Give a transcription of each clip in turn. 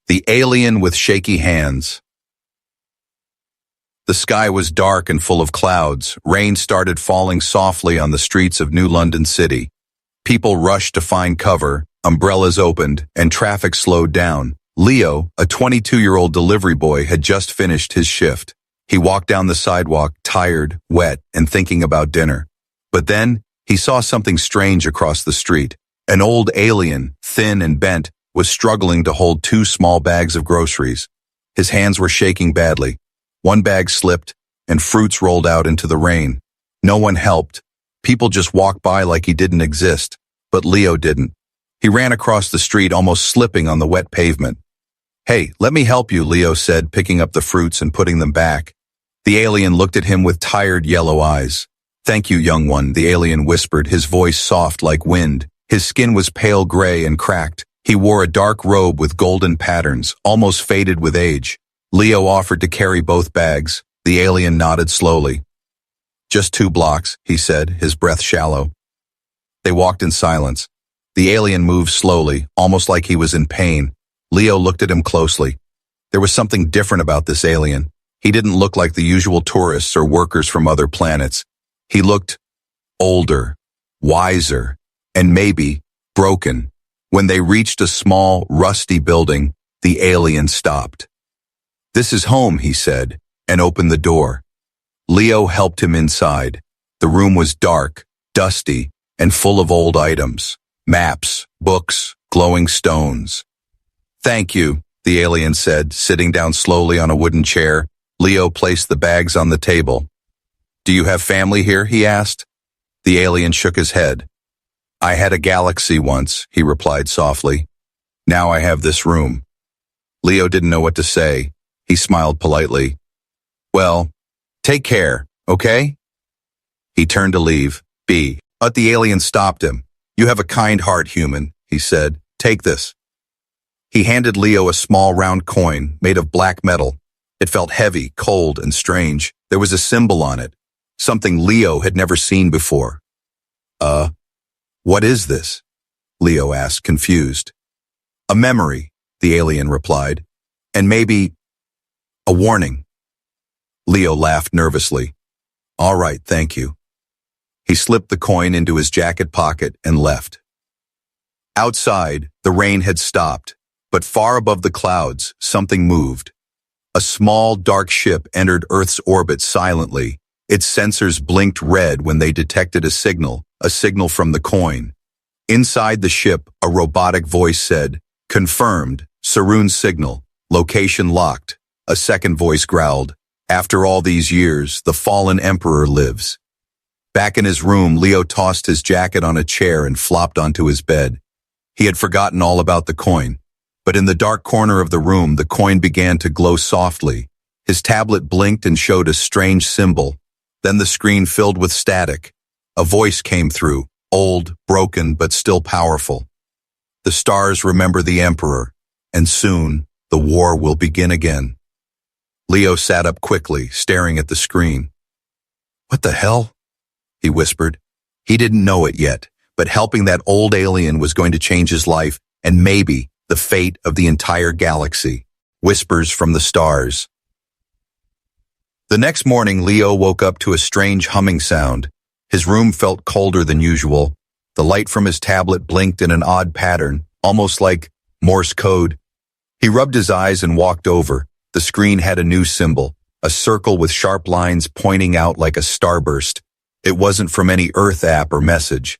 The alien with shaky hands. The sky was dark and full of clouds. Rain started falling softly on the streets of New London City. People rushed to find cover, umbrellas opened, and traffic slowed down. Leo, a 22-year-old delivery boy, had just finished his shift. He walked down the sidewalk, tired, wet, and thinking about dinner. But then, he saw something strange across the street. An old alien, thin and bent, was struggling to hold 2 small bags of groceries. His hands were shaking badly. One bag slipped, and fruits rolled out into the rain. No one helped. People just walked by like he didn't exist. But Leo didn't. He ran across the street, almost slipping on the wet pavement. "Hey, let me help you," Leo said, picking up the fruits and putting them back. The alien looked at him with tired yellow eyes. "Thank you, young one," the alien whispered, his voice soft like wind. His skin was pale gray and cracked. He wore a dark robe with golden patterns, almost faded with age. Leo offered to carry both bags. The alien nodded slowly. "Just 2 blocks," he said, his breath shallow. They walked in silence. The alien moved slowly, almost like he was in pain. Leo looked at him closely. There was something different about this alien. He didn't look like the usual tourists or workers from other planets. He looked older, wiser, and maybe broken. When they reached a small, rusty building, the alien stopped. "This is home," he said, and opened the door. Leo helped him inside. The room was dark, dusty, and full of old items. Maps, books, glowing stones. "Thank you," the alien said, sitting down slowly on a wooden chair. Leo placed the bags on the table. "Do you have family here?" he asked. The alien shook his head. "I had a galaxy once," he replied softly. "Now I have this room." Leo didn't know what to say. He smiled politely. "Well, take care, okay?" He turned to leave. But the alien stopped him. "You have a kind heart, human," he said. "Take this." He handed Leo a small round coin made of black metal. It felt heavy, cold, and strange. There was a symbol on it, something Leo had never seen before. What is this?" Leo asked, confused. "A memory," the alien replied. "And maybe a warning." Leo laughed nervously. "All right, thank you." He slipped the coin into his jacket pocket and left. Outside, the rain had stopped, but far above the clouds, something moved. A small, dark ship entered Earth's orbit silently. Its sensors blinked red when they detected a signal from the coin. Inside the ship, a robotic voice said, "Confirmed, Saroon signal, location locked." A second voice growled, "After all these years, the fallen emperor lives." Back in his room, Leo tossed his jacket on a chair and flopped onto his bed. He had forgotten all about the coin. But in the dark corner of the room, the coin began to glow softly. His tablet blinked and showed a strange symbol. Then the screen filled with static. A voice came through, old, broken, but still powerful. "The stars remember the emperor, and soon the war will begin again." Leo sat up quickly, staring at the screen. "What the hell?" he whispered. He didn't know it yet, but helping that old alien was going to change his life, and maybe the fate of the entire galaxy. Whispers from the stars. The next morning, Leo woke up to a strange humming sound. His room felt colder than usual. The light from his tablet blinked in an odd pattern, almost like Morse code. He rubbed his eyes and walked over. The screen had a new symbol, a circle with sharp lines pointing out like a starburst. It wasn't from any Earth app or message.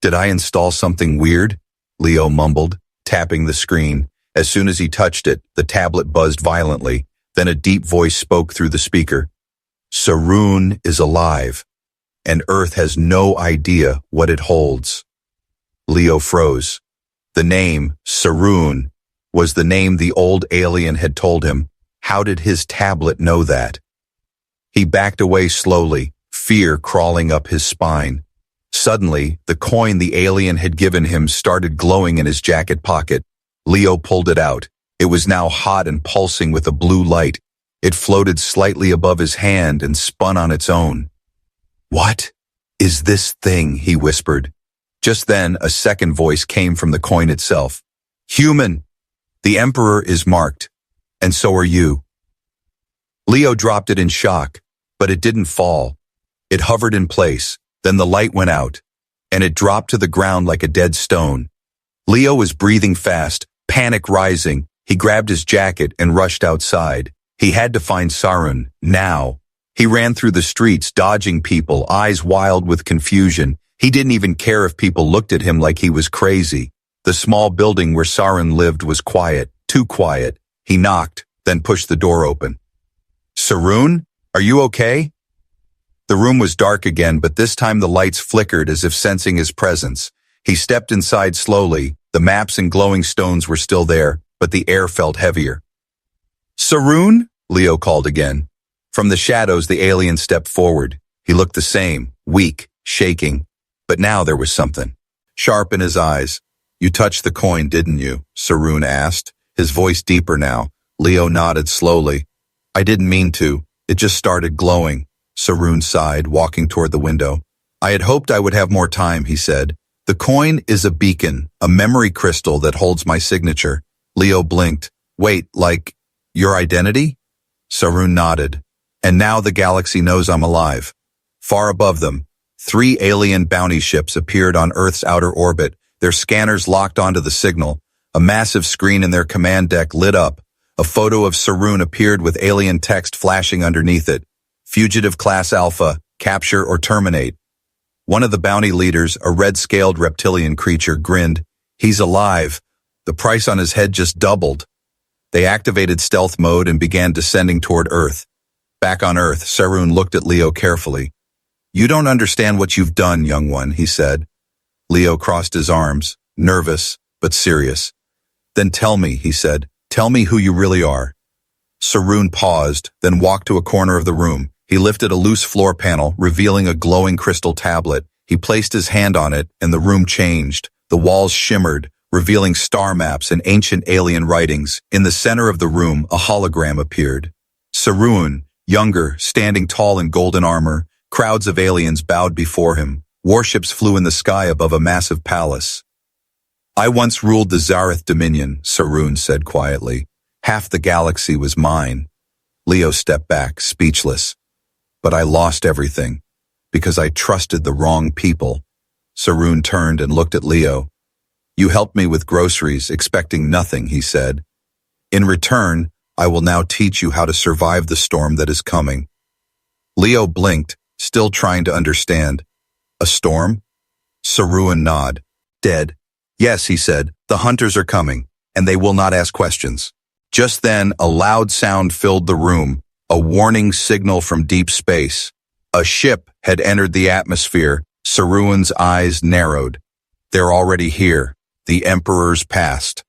"Did I install something weird?" Leo mumbled, tapping the screen. As soon as he touched it, the tablet buzzed violently. Then a deep voice spoke through the speaker. "Saroon is alive, and Earth has no idea what it holds." Leo froze. The name, Saroon, was the name the old alien had told him. How did his tablet know that? He backed away slowly, fear crawling up his spine. Suddenly, the coin the alien had given him started glowing in his jacket pocket. Leo pulled it out. It was now hot and pulsing with a blue light. It floated slightly above his hand and spun on its own. "What is this thing?" he whispered. Just then, a second voice came from the coin itself. "Human, The Emperor is marked, and so are you. Leo dropped it in shock, but it didn't fall. It hovered in place, then the light went out, and it dropped to the ground like a dead stone. Leo was breathing fast, panic rising. He grabbed his jacket and rushed outside. He had to find Sarun, now. He ran through the streets, dodging people, eyes wild with confusion. He didn't even care if people looked at him like he was crazy. The small building where Sarun lived was quiet, too quiet. He knocked, then pushed the door open. Sarun, are you okay? The room was dark again, but this time the lights flickered as if sensing his presence. He stepped inside slowly. The maps and glowing stones were still there, but the air felt heavier. Sarun? Leo called again. From the shadows, the alien stepped forward. He looked the same, weak, shaking. But now there was something sharp in his eyes. You touched the coin, didn't you? Sarun asked, his voice deeper now. Leo nodded slowly. I didn't mean to. It just started glowing. Sarun sighed, walking toward the window. I had hoped I would have more time, he said. The coin is a beacon, a memory crystal that holds my signature. Leo blinked. Wait, like your identity? Sarun nodded. And now the galaxy knows I'm alive. Far above them, 3 alien bounty ships appeared on Earth's outer orbit, their scanners locked onto the signal. A massive screen in their command deck lit up. A photo of Sarun appeared with alien text flashing underneath it. Fugitive Class Alpha, capture or terminate. One of the bounty leaders, a red-scaled reptilian creature, grinned. He's alive. The price on his head just doubled. They activated stealth mode and began descending toward Earth. Back on Earth, Sarun looked at Leo carefully. You don't understand what you've done, young one, he said. Leo crossed his arms, nervous, but serious. Then tell me, he said. Tell me who you really are. Sarun paused, then walked to a corner of the room. He lifted a loose floor panel, revealing a glowing crystal tablet. He placed his hand on it, and the room changed. The walls shimmered, revealing star maps and ancient alien writings. In the center of the room, a hologram appeared. Sarun, younger, standing tall in golden armor. Crowds of aliens bowed before him. Warships flew in the sky above a massive palace. I once ruled the Zareth Dominion, Sarun said quietly. Half the galaxy was mine. Leo stepped back, speechless. But I lost everything, because I trusted the wrong people. Sarun turned and looked at Leo. You helped me with groceries, expecting nothing, he said. In return, I will now teach you how to survive the storm that is coming. Leo blinked, still trying to understand. A storm? Sarun nodded. Dead. Yes, he said, the hunters are coming, and they will not ask questions. Just then, a loud sound filled the room, a warning signal from deep space. A ship had entered the atmosphere. Sarun's eyes narrowed. They're already here. The Emperor's past.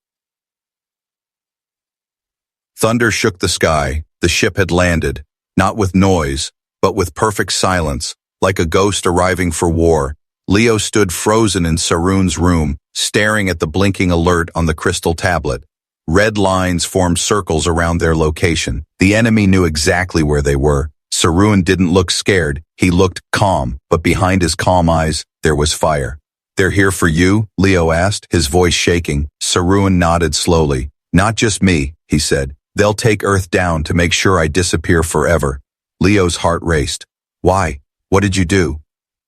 Thunder shook the sky. The ship had landed, not with noise, but with perfect silence, like a ghost arriving for war. Leo stood frozen in Sarun's room, staring at the blinking alert on the crystal tablet. Red lines formed circles around their location. The enemy knew exactly where they were. Sarun didn't look scared. He looked calm, but behind his calm eyes, there was fire. They're here for you? Leo asked, his voice shaking. Sarun nodded slowly. Not just me, he said. They'll take Earth down to make sure I disappear forever. Leo's heart raced. Why? What did you do?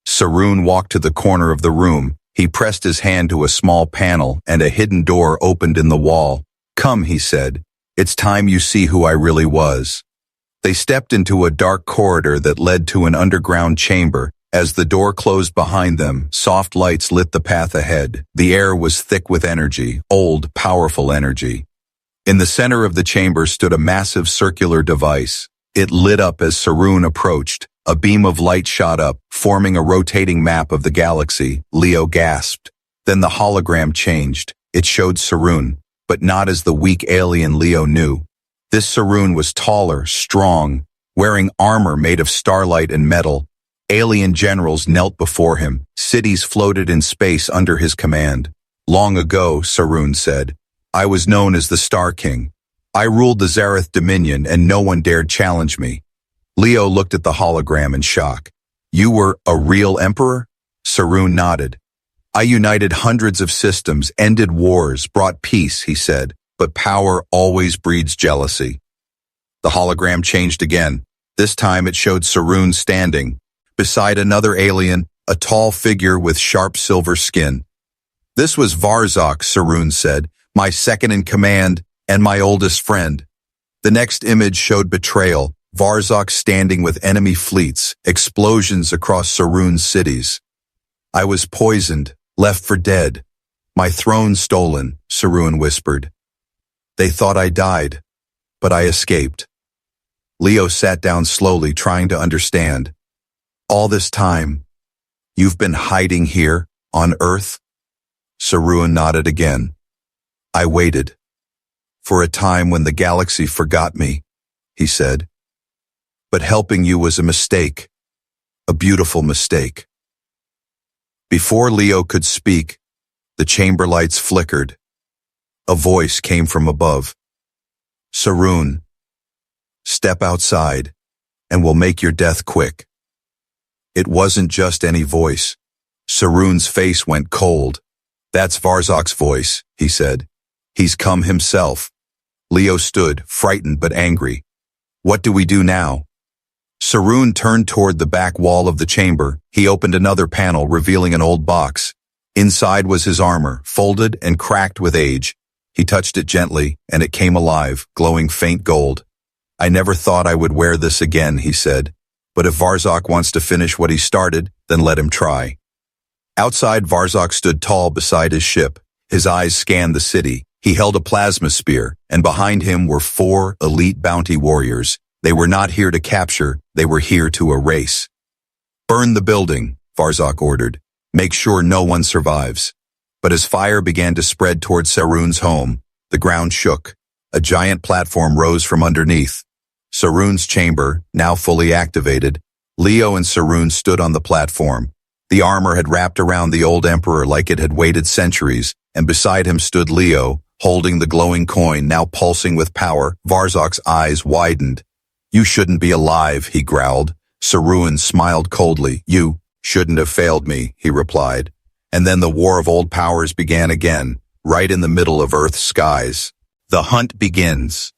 Sarun walked to the corner of the room. He pressed his hand to a small panel, and a hidden door opened in the wall. Come, he said. It's time you see who I really was. They stepped into a dark corridor that led to an underground chamber. As the door closed behind them, soft lights lit the path ahead. The air was thick with energy, old, powerful energy. In the center of the chamber stood a massive circular device. It lit up as Sarun approached. A beam of light shot up, forming a rotating map of the galaxy. Leo gasped. Then the hologram changed. It showed Sarun, but not as the weak alien Leo knew. This Sarun was taller, strong, wearing armor made of starlight and metal. Alien generals knelt before him. Cities floated in space under his command. Long ago, Sarun said, I was known as the Star King. I ruled the Zareth Dominion and no one dared challenge me. Leo looked at the hologram in shock. You were a real emperor? Sarun nodded. I united hundreds of systems, ended wars, brought peace, he said. but power always breeds jealousy. The hologram changed again. This time it showed Saroon standing beside another alien, a tall figure with sharp silver skin. "This was Varzok," Saroon said, "my second in command and my oldest friend." The next image showed betrayal, Varzok standing with enemy fleets, explosions across Saroon's cities. "I was poisoned, left for dead. My throne stolen," Saroon whispered. "They thought I died, but I escaped." Leo sat down slowly, trying to understand. "All this time, you've been hiding here, on Earth?" Saroon nodded again. "I waited. For a time when the galaxy forgot me," he said. "But helping you was a mistake. A beautiful mistake." Before Leo could speak, the chamber lights flickered. A voice came from above. "Saroon, step outside, and we'll make your death quick." It wasn't just any voice. Saroon's face went cold. "That's Varzok's voice," he said. "He's come himself." Leo stood, frightened but angry. "What do we do now?" Saroon turned toward the back wall of the chamber. He opened another panel, revealing an old box. Inside was his armor, folded and cracked with age. He touched it gently, and it came alive, glowing faint gold. "I never thought I would wear this again," he said. "But if Varzok wants to finish what he started, then let him try." Outside, Varzok stood tall beside his ship. His eyes scanned the city. He held a plasma spear, and behind him were 4 elite bounty warriors. They were not here to capture, they were here to erase. "Burn the building," Varzok ordered. "Make sure no one survives." But as fire began to spread toward Saroon's home, the ground shook. A giant platform rose from underneath. Saroon's chamber, now fully activated. Leo and Saroon stood on the platform. The armor had wrapped around the old emperor like it had waited centuries, and beside him stood Leo, holding the glowing coin, now pulsing with power. Varzok's eyes widened. "You shouldn't be alive," he growled. Saroon smiled coldly. "You shouldn't have failed me," he replied. And then the war of old powers began again, right in the middle of Earth's skies. The hunt begins.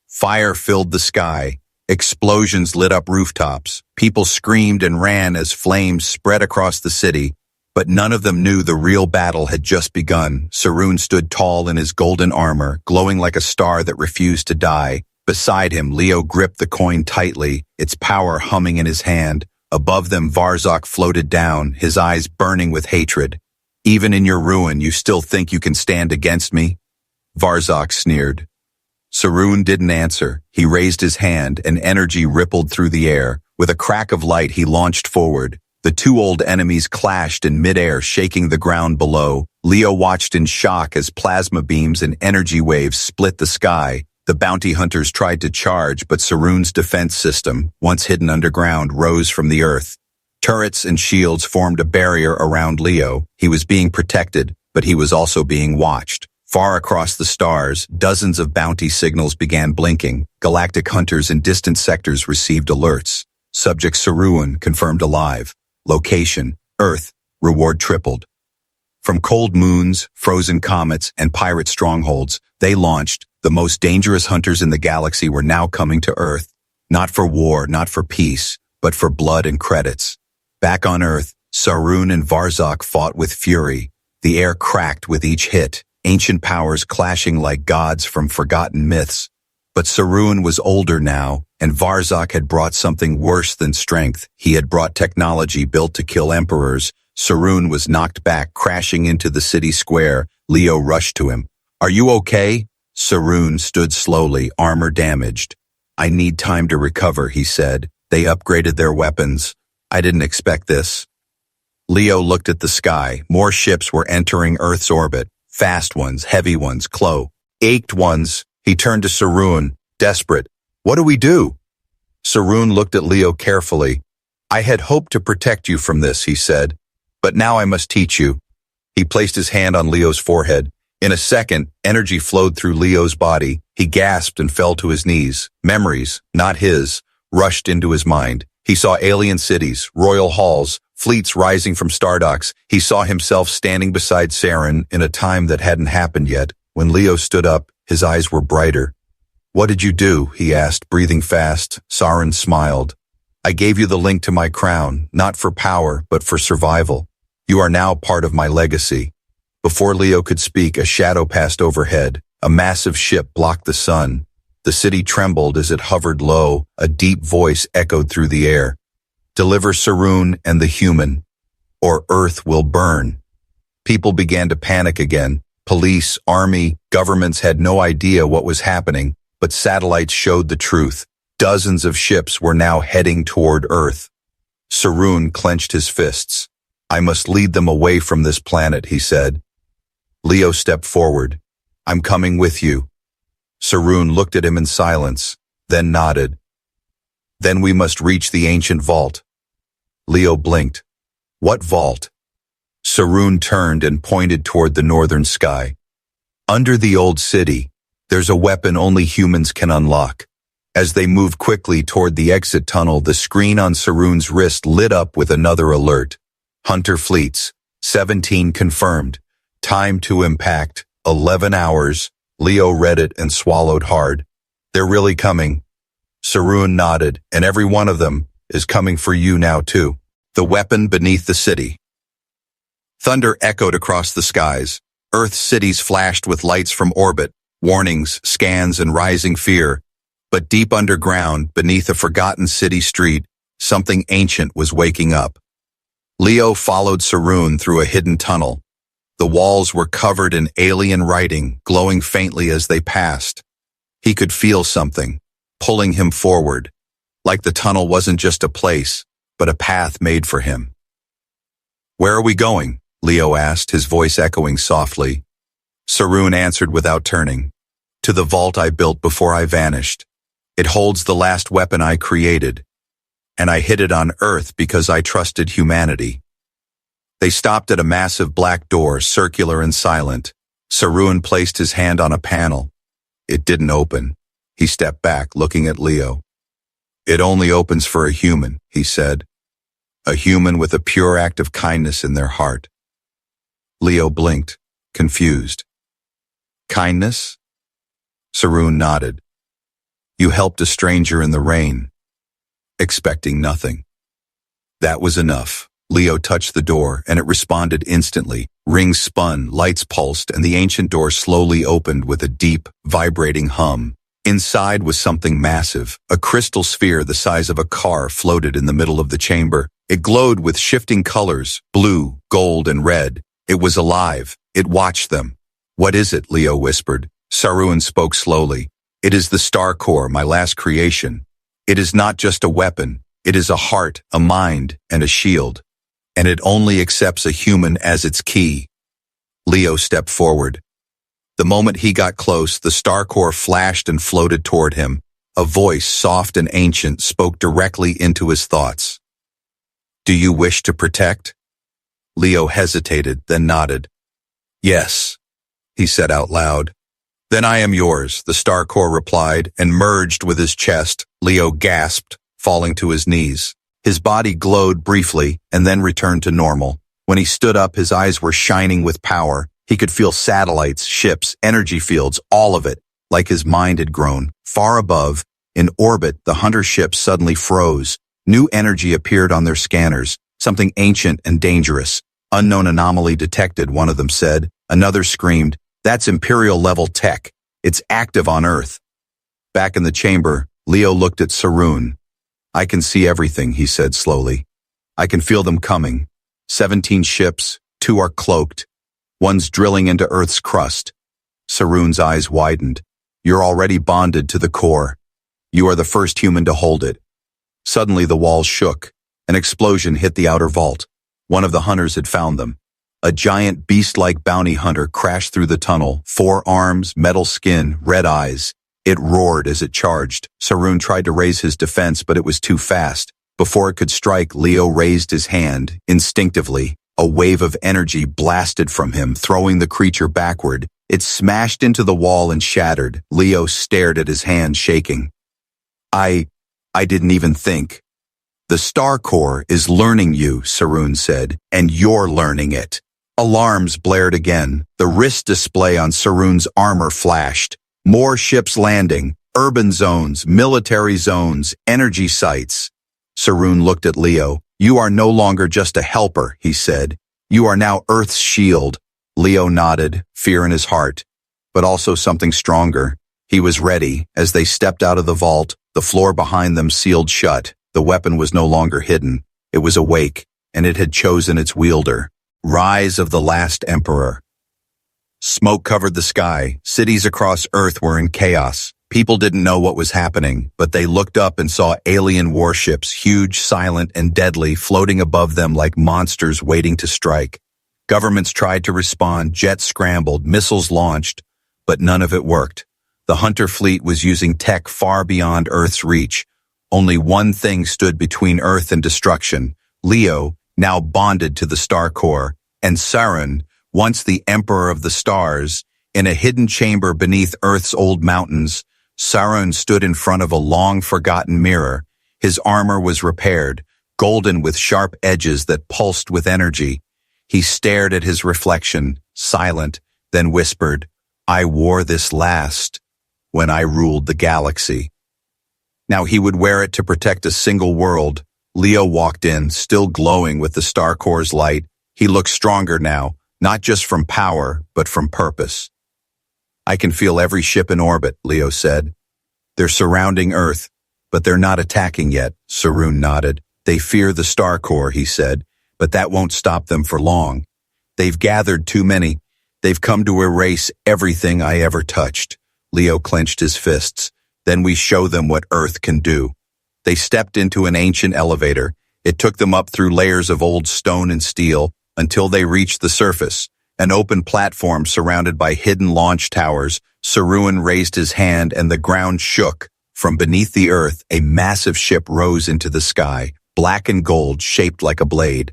Fire filled the sky. Explosions lit up rooftops. People screamed and ran as flames spread across the city. But none of them knew the real battle had just begun. Saroon stood tall in his golden armor, glowing like a star that refused to die. Beside him, Leo gripped the coin tightly, its power humming in his hand. Above them, Varzok floated down, his eyes burning with hatred. "Even in your ruin, you still think you can stand against me?" Varzok sneered. Saroon didn't answer. He raised his hand, and energy rippled through the air. With a crack of light, he launched forward. The 2 old enemies clashed in midair, shaking the ground below. Leo watched in shock as plasma beams and energy waves split the sky. The bounty hunters tried to charge, but Saroon's defense system, once hidden underground, rose from the earth. Turrets and shields formed a barrier around Leo. He was being protected, but he was also being watched. Far across the stars, dozens of bounty signals began blinking. Galactic hunters in distant sectors received alerts. Subject Saroon confirmed alive. Location, Earth, reward tripled. From cold moons, frozen comets, and pirate strongholds, they launched. The most dangerous hunters in the galaxy were now coming to Earth. Not for war, not for peace, but for blood and credits. Back on Earth, Saroon and Varzok fought with fury. The air cracked with each hit, ancient powers clashing like gods from forgotten myths. But Saroon was older now, and Varzok had brought something worse than strength. He had brought technology built to kill emperors. Saroon was knocked back, crashing into the city square. Leo rushed to him. "Are you okay?" Saroon stood slowly, armor damaged. "I need time to recover," he said. "They upgraded their weapons. I didn't expect this." Leo looked at the sky. More ships were entering Earth's orbit. Fast ones, heavy ones, ached ones. He turned to Saroon, desperate. "What do we do?" Saroon looked at Leo carefully. "I had hoped to protect you from this," he said. "But now I must teach you." He placed his hand on Leo's forehead. In a second, energy flowed through Leo's body. He gasped and fell to his knees. Memories, not his, rushed into his mind. He saw alien cities, royal halls, fleets rising from stardocks. He saw himself standing beside Saren in a time that hadn't happened yet. When Leo stood up, His eyes were brighter. "What did you do?" he asked, breathing fast. Sarun smiled. "I gave you the link to my crown, not for power, but for survival. You are now part of my legacy." Before Leo could speak, a shadow passed overhead. A massive ship blocked the sun. The city trembled as it hovered low. A deep voice echoed through the air. "Deliver Sarun and the human, or Earth will burn." People began to panic again. Police, army, governments had no idea what was happening, but satellites showed the truth. Dozens of ships were now heading toward Earth. Sarun clenched his fists. "I must lead them away from this planet," he said. Leo stepped forward. "I'm coming with you." Sarun looked at him in silence, then nodded. "Then we must reach the ancient vault." Leo blinked. "What vault?" Sarun turned and pointed toward the northern sky. "Under the old city, there's a weapon only humans can unlock." As they moved quickly toward the exit tunnel, the screen on Sarun's wrist lit up with another alert. "Hunter fleets, 17 confirmed. Time to impact, 11 hours. Leo read it and swallowed hard. "They're really coming." Sarun nodded. "And every one of them is coming for you now too." The weapon beneath the city. Thunder echoed across the skies. Earth's cities flashed with lights from orbit, warnings, scans, and rising fear. But deep underground, beneath a forgotten city street, something ancient was waking up. Leo followed Sarun through a hidden tunnel. The walls were covered in alien writing, glowing faintly as they passed. He could feel something, pulling him forward, like the tunnel wasn't just a place, but a path made for him. "Where are we going?" Leo asked, his voice echoing softly. Sarun answered without turning. "To the vault I built before I vanished. It holds the last weapon I created, and I hid it on Earth because I trusted humanity." They stopped at a massive black door, circular and silent. Sarun placed his hand on a panel. It didn't open. He stepped back, looking at Leo. "It only opens for a human," he said. "A human with a pure act of kindness in their heart." Leo blinked, confused. "Kindness?" Sarun nodded. "You helped a stranger in the rain, expecting nothing." That was enough. Leo touched the door, and it responded instantly. Rings spun, lights pulsed, and the ancient door slowly opened with a deep, vibrating hum. Inside was something massive. A crystal sphere the size of a car floated in the middle of the chamber. It glowed with shifting colors, blue, gold, and red. It was alive. It watched them. "What is it?" Leo whispered. Sarun spoke slowly. "It is the Star Core, my last creation. It is not just a weapon. It is a heart, a mind, and a shield. And it only accepts a human as its key." Leo stepped forward. The moment he got close, the Star Core flashed and floated toward him. A voice, soft and ancient, spoke directly into his thoughts. "Do you wish to protect?" Leo hesitated, then nodded. "Yes," he said out loud. "Then I am yours," the Star Core replied, and merged with his chest. Leo gasped, falling to his knees. His body glowed briefly and then returned to normal. When he stood up, his eyes were shining with power. He could feel satellites, ships, energy fields, all of it, like his mind had grown. Far above, in orbit, the hunter ships suddenly froze. New energy appeared on their scanners, something ancient and dangerous. "Unknown anomaly detected," one of them said. Another screamed, "That's Imperial-level tech. It's active on Earth." Back in the chamber, Leo looked at Sarun. "I can see everything," he said slowly. "I can feel them coming. 17 ships, 2 are cloaked. One's drilling into Earth's crust." Sarun's eyes widened. "You're already bonded to the core. You are the first human to hold it." Suddenly the walls shook. An explosion hit the outer vault. One of the hunters had found them. A giant beast-like bounty hunter crashed through the tunnel, 4 arms, metal skin, red eyes. It roared as it charged. Sarun tried to raise his defense, but it was too fast. Before it could strike, Leo raised his hand. Instinctively, a wave of energy blasted from him, throwing the creature backward. It smashed into the wall and shattered. Leo stared at his hand, shaking. I didn't even think." "The Star Core is learning you," Sarun said, "and you're learning it." Alarms blared again. The wrist display on Sarun's armor flashed. More ships landing, urban zones, military zones, energy sites. Saroon looked at Leo. You are no longer just a helper, he said. You are now Earth's shield. Leo nodded, fear in his heart, but also something stronger. He was ready. As they stepped out of the vault, the floor behind them sealed shut. The weapon was no longer hidden. It was awake, and it had chosen its wielder. Rise of the Last Emperor. Smoke covered the sky. Cities across Earth were in chaos. People didn't know what was happening, but they looked up and saw alien warships, huge, silent, and deadly, floating above them like monsters waiting to strike. Governments tried to respond, jets scrambled, missiles launched, but none of it worked. The Hunter fleet was using tech far beyond Earth's reach. Only one thing stood between Earth and destruction: Leo, now bonded to the star core, and Saturn, once the Emperor of the Stars. In a hidden chamber beneath Earth's old mountains, Saturn stood in front of a long-forgotten mirror. His armor was repaired, golden with sharp edges that pulsed with energy. He stared at his reflection, silent, then whispered, "I wore this last, when I ruled the galaxy." Now he would wear it to protect a single world. Leo walked in, still glowing with the star core's light. He looked stronger now, not just from power, but from purpose. "I can feel every ship in orbit," Leo said. "They're surrounding Earth, but they're not attacking yet," Saroon nodded. "They fear the star core," he said, "but that won't stop them for long. They've gathered too many. They've come to erase everything I ever touched." Leo clenched his fists. "Then we show them what Earth can do." They stepped into an ancient elevator. It took them up through layers of old stone and steel until they reached the surface, an open platform surrounded by hidden launch towers. Saroon raised his hand and the ground shook. From beneath the Earth, a massive ship rose into the sky, black and gold, shaped like a blade.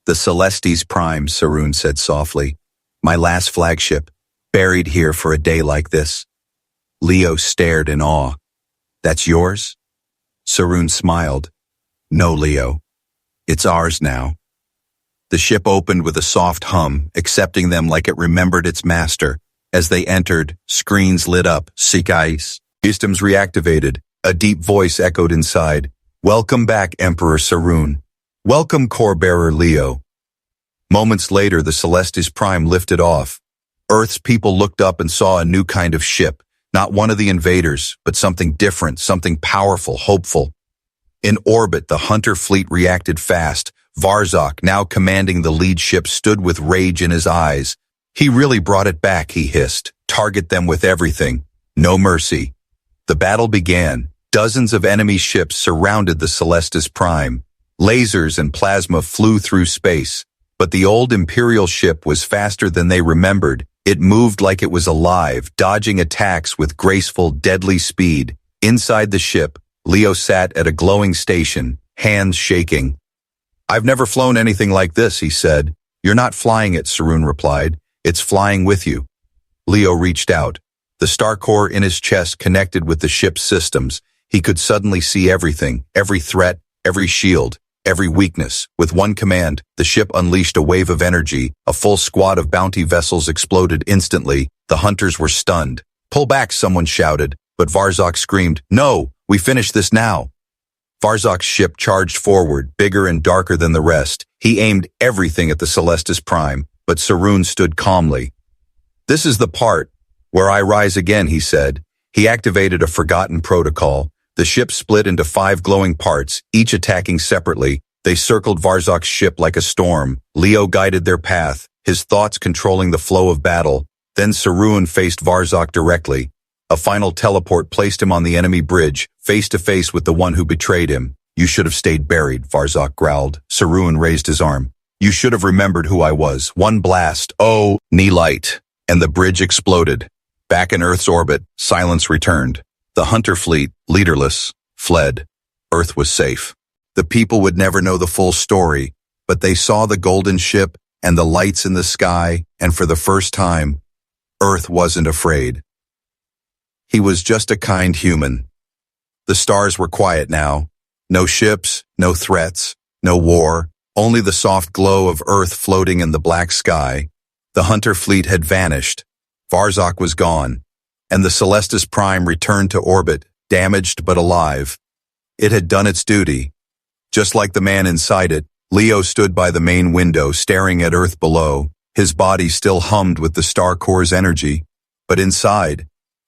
"The Celestes Prime," Saroon said softly. "My last flagship, buried here for a day like this." Leo stared in awe. "That's yours?" Saroon smiled. "No, Leo. It's ours now." The ship opened with a soft hum, accepting them like it remembered its master. As they entered, screens lit up. "Seekais." Systems reactivated. A deep voice echoed inside. "Welcome back, Emperor Saroon. Welcome, Core-bearer Leo." Moments later, the Celestis Prime lifted off. Earth's people looked up and saw a new kind of ship. Not one of the invaders, but something different, something powerful, hopeful. In orbit, the Hunter fleet reacted fast. Varzok, now commanding the lead ship, stood with rage in his eyes. "He really brought it back," he hissed. "Target them with everything. No mercy." The battle began. Dozens of enemy ships surrounded the Celestis Prime. Lasers and plasma flew through space. But the old Imperial ship was faster than they remembered. It moved like it was alive, dodging attacks with graceful, deadly speed. Inside the ship, Leo sat at a glowing station, hands shaking. "I've never flown anything like this," he said. "You're not flying it," Saroon replied. "It's flying with you." Leo reached out. The star core in his chest connected with the ship's systems. He could suddenly see everything, every threat, every shield, every weakness. With one command, the ship unleashed a wave of energy. A full squad of bounty vessels exploded instantly. The hunters were stunned. "Pull back," someone shouted, but Varzok screamed, "No, we finish this now." Varzok's ship charged forward, bigger and darker than the rest. He aimed everything at the Celestis Prime, but Saroon stood calmly. "This is the part where I rise again," he said. He activated a forgotten protocol. The ship split into 5 glowing parts, each attacking separately. They circled Varzok's ship like a storm. Leo guided their path, his thoughts controlling the flow of battle. Then Saroon faced Varzok directly. A final teleport placed him on the enemy bridge, face to face with the one who betrayed him. "You should have stayed buried," Varzok growled. Saroon raised his arm. "You should have remembered who I was." One blast, oh, knee light, and the bridge exploded. Back in Earth's orbit, silence returned. The Hunter fleet, leaderless, fled. Earth was safe. The people would never know the full story, but they saw the golden ship and the lights in the sky, and for the first time, Earth wasn't afraid. He was just a kind human. The stars were quiet now. No ships, no threats, no war, only the soft glow of Earth floating in the black sky. The Hunter fleet had vanished. Varzok was gone. and the Celestis Prime returned to orbit, damaged but alive. It had done its duty. Just like the man inside it, Leo stood by the main window staring at Earth below. His body still hummed with the Star Core's energy, but inside,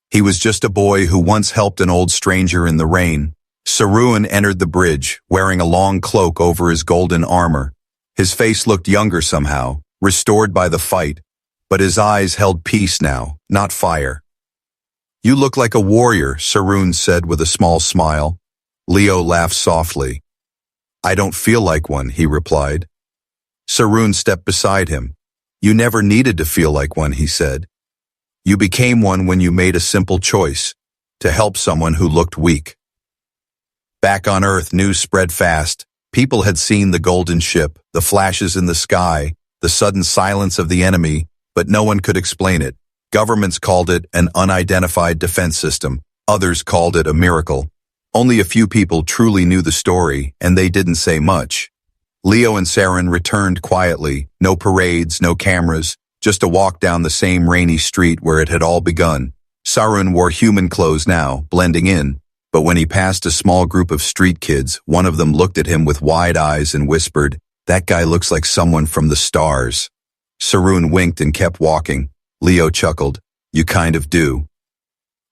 he was just a boy who once helped an old stranger in the rain. Saruan entered the bridge, wearing a long cloak over his golden armor. His face looked younger somehow, restored by the fight, but his eyes held peace now, not fire. "You look like a warrior," Saruan said with a small smile. Leo laughed softly. "I don't feel like one," he replied. Saruan stepped beside him. "You never needed to feel like one," he said. "You became one when you made a simple choice, to help someone who looked weak." Back on Earth, news spread fast. People had seen the golden ship, the flashes in the sky, the sudden silence of the enemy, but no one could explain it. Governments called it an unidentified defense system. Others called it a miracle. Only a few people truly knew the story, and they didn't say much. Leo and Saren returned quietly, no parades, no cameras, just a walk down the same rainy street where it had all begun. Saruan wore human clothes now, blending in, but when he passed a small group of street kids, one of them looked at him with wide eyes and whispered, "That guy looks like someone from the stars." Saruan winked and kept walking. Leo chuckled, "You kind of do."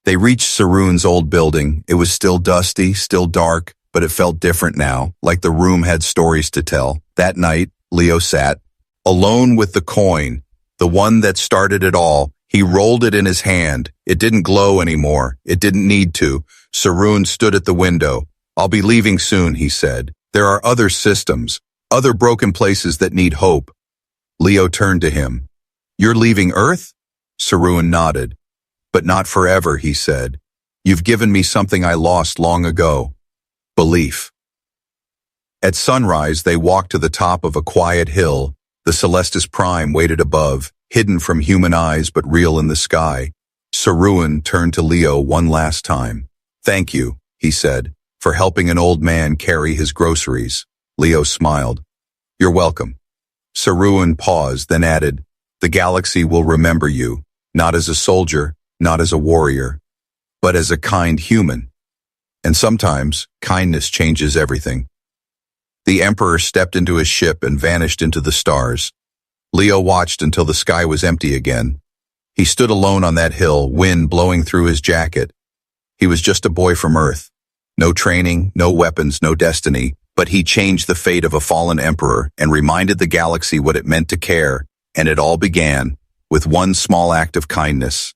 They reached Saruan's old building. It was still dusty, still dark, but it felt different now, like the room had stories to tell. That night, Leo sat, alone with the coin, the one that started it all. He rolled it in his hand. It didn't glow anymore. It didn't need to. Saruan stood at the window. "I'll be leaving soon," he said. "There are other systems, other broken places that need hope." Leo turned to him. "You're leaving Earth?" Saruan nodded. "But not forever," he said. "You've given me something I lost long ago. Belief." At sunrise, they walked to the top of a quiet hill. The Celestis Prime waited above, hidden from human eyes but real in the sky. Saruan turned to Leo one last time. "Thank you," he said, "for helping an old man carry his groceries." Leo smiled. "You're welcome." Saruan paused, then added, "The galaxy will remember you, not as a soldier, not as a warrior, but as a kind human. And sometimes, kindness changes everything." The Emperor stepped into his ship and vanished into the stars. Leo watched until the sky was empty again. He stood alone on that hill, wind blowing through his jacket. He was just a boy from Earth. No training, no weapons, no destiny, but he changed the fate of a fallen emperor and reminded the galaxy what it meant to care, and it all began with one small act of kindness.